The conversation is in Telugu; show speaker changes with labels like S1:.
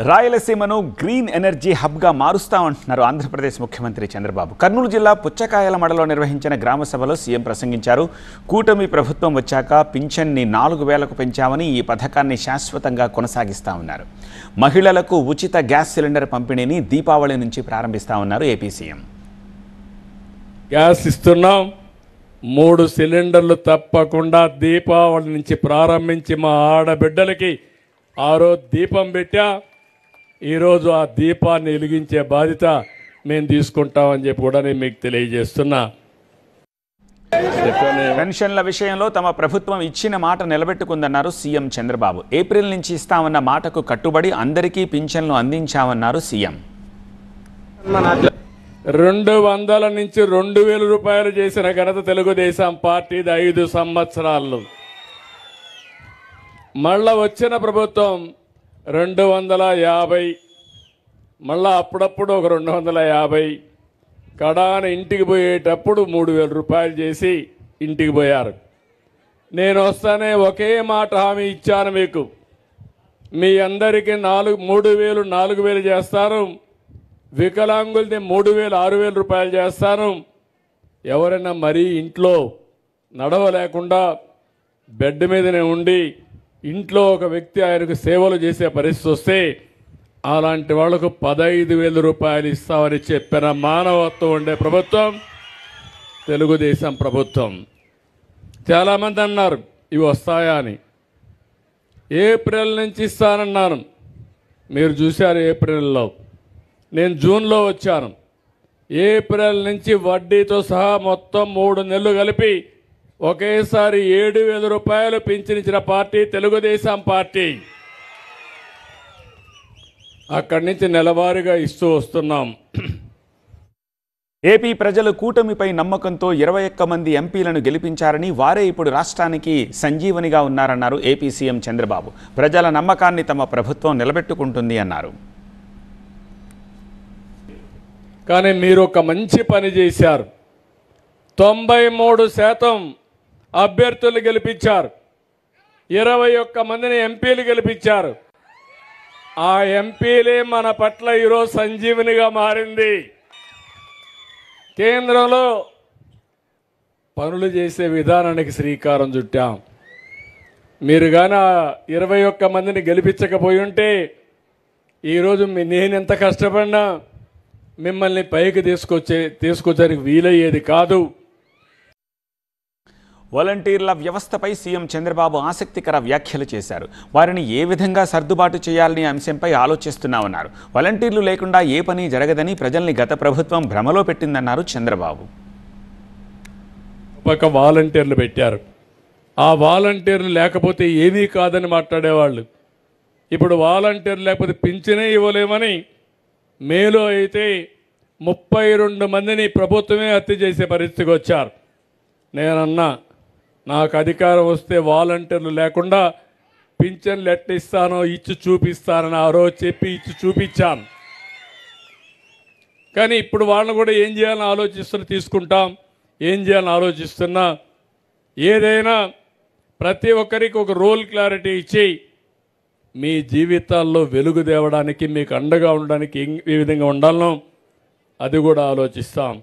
S1: రాయలసీమను గ్రీన్ ఎనర్జీ హబ్గా మారుస్తామంటున్నారు ఆంధ్రప్రదేశ్ ముఖ్యమంత్రి చంద్రబాబు. కర్నూలు జిల్లా పుచ్చకాయల మడలో నిర్వహించిన గ్రామ సభలో సీఎం ప్రసంగించారు. కూటమి ప్రభుత్వం వచ్చాక పింఛన్ని 4000కు పెంచామని, ఈ పథకాన్ని శాశ్వతంగా కొనసాగిస్తామన్నారు. మహిళలకు ఉచిత గ్యాస్ సిలిండర్ పంపిణీని దీపావళి నుంచి ప్రారంభిస్తామన్నారు ఏపీ సీఎం.
S2: గ్యాస్ ఇస్తున్నాం, 3 సిలిండర్లు తప్పకుండా దీపావళి నుంచి ప్రారంభించి మా ఆడబిడ్డలకి ఆ రోజు దీపం పెట్టా. ఈరోజు ఆ దీపాన్ని వెలిగించే బాధ్యత మేము తీసుకుంటామని చెప్పి కూడా నేను మీకు తెలియజేస్తున్నా.
S1: పెన్షన్ల విషయంలో తమ ప్రభుత్వం ఇచ్చిన మాట నిలబెట్టుకుందన్నారు సీఎం చంద్రబాబు. ఏప్రిల్ నుంచి ఇస్తామన్న మాటకు కట్టుబడి అందరికీ పింఛన్లు అందించామన్నారు సీఎం.
S2: 200 నుంచి 2000 రూపాయలు చేసిన ఘనత తెలుగుదేశం పార్టీది 5 సంవత్సరాల్లో. మళ్ళా వచ్చిన ప్రభుత్వం 250, మళ్ళా అప్పుడప్పుడు ఒక 250, కడాన ఇంటికి పోయేటప్పుడు 3000 రూపాయలు చేసి ఇంటికి పోయారు. నేను వస్తానే ఒకే మాట హామీ ఇచ్చాను మీకు, మీ అందరికీ 3000, 4000 చేస్తాను, వికలాంగులది 3000, 6000 రూపాయలు చేస్తాను. ఎవరైనా మరీ ఇంట్లో నడవలేకుండా బెడ్ మీదనే ఉండి ఇంట్లో ఒక వ్యక్తి ఆయనకు సేవలు చేసే పరిస్థితి వస్తే అలాంటి వాళ్లకు 15,000 రూపాయలు ఇస్తామని చెప్పిన మానవత్వం ఉండే ప్రభుత్వం తెలుగుదేశం ప్రభుత్వం. చాలామంది అన్నారు ఇవి వస్తాయా అని. ఏప్రిల్ నుంచి ఇస్తానన్నాను, మీరు చూశారు. ఏప్రిల్లో నేను జూన్లో వచ్చాను. ఏప్రిల్ నుంచి వడ్డీతో సహా మొత్తం 3 నెలలు కలిపి ఒకేసారి 7,000 రూపాయలు పింఛనిచ్చిన పార్టీ తెలుగుదేశం పార్టీ. అక్కడి నుంచి నెలవారీగా ఇస్తూ వస్తున్నాం.
S1: ఏపీ ప్రజలు కూటమిపై నమ్మకంతో 21 మంది ఎంపీలను గెలిపించారని, వారే ఇప్పుడు రాష్ట్రానికి సంజీవనిగా ఉన్నారన్నారు ఏపీ సీఎం చంద్రబాబు. ప్రజల నమ్మకాన్ని తమ ప్రభుత్వం నిలబెట్టుకుంటుంది అన్నారు.
S2: కానీ మీరు ఒక మంచి పని చేశారు. 93% అభ్యర్థులు గెలిపించారు, 21 మందిని ఎంపీలు గెలిపించారు. ఆ ఎంపీలే మన పట్ల ఈరోజు సంజీవనిగా మారింది. కేంద్రంలో పనులు చేసే విధానానికి శ్రీకారం చుట్టాం. మీరు కానీ 21 మందిని గెలిపించకపోయి ఉంటే ఈరోజు నేను ఎంత కష్టపడినా మిమ్మల్ని పైకి తీసుకొచ్చేందుకు వీలయ్యేది కాదు.
S1: వాలంటీర్ల వ్యవస్థపై సీఎం చంద్రబాబు ఆసక్తికర వ్యాఖ్యలు చేశారు. వారిని ఏ విధంగా సర్దుబాటు చేయాలనే అంశంపై ఆలోచిస్తున్నామన్నారు. వాలంటీర్లు లేకుండా ఏ పని జరగదని ప్రజల్ని గత ప్రభుత్వం భ్రమలో పెట్టిందన్నారు చంద్రబాబు.
S2: ఒక వాలంటీర్లు పెట్టారు, ఆ వాలంటీర్లు లేకపోతే ఏమీ కాదని మాట్లాడేవాళ్ళు. ఇప్పుడు వాలంటీర్లు లేకపోతే పింఛనే ఇవ్వలేమని, మేలో అయితే 32 మందిని ప్రభుత్వమే హత్య చేసే పరిస్థితికి వచ్చారు. నేనన్నా నాకు అధికారం వస్తే వాలంటీర్లు లేకుండా పింఛన్లు ఎట్టిస్తానో ఇచ్చి చూపిస్తానని ఆ రోజు చెప్పి ఇచ్చి చూపించాను. కానీ ఇప్పుడు వాళ్ళని కూడా ఏం చేయాలని తీసుకుంటాం, ఏం చేయాలని ఆలోచిస్తున్నా. ఏదైనా ప్రతి ఒక్కరికి ఒక రోల్ క్లారిటీ ఇచ్చి మీ జీవితాల్లో వెలుగు తేవడానికి, మీకు అండగా ఉండడానికి ఏ విధంగా ఉండాలనో అది కూడా ఆలోచిస్తాం.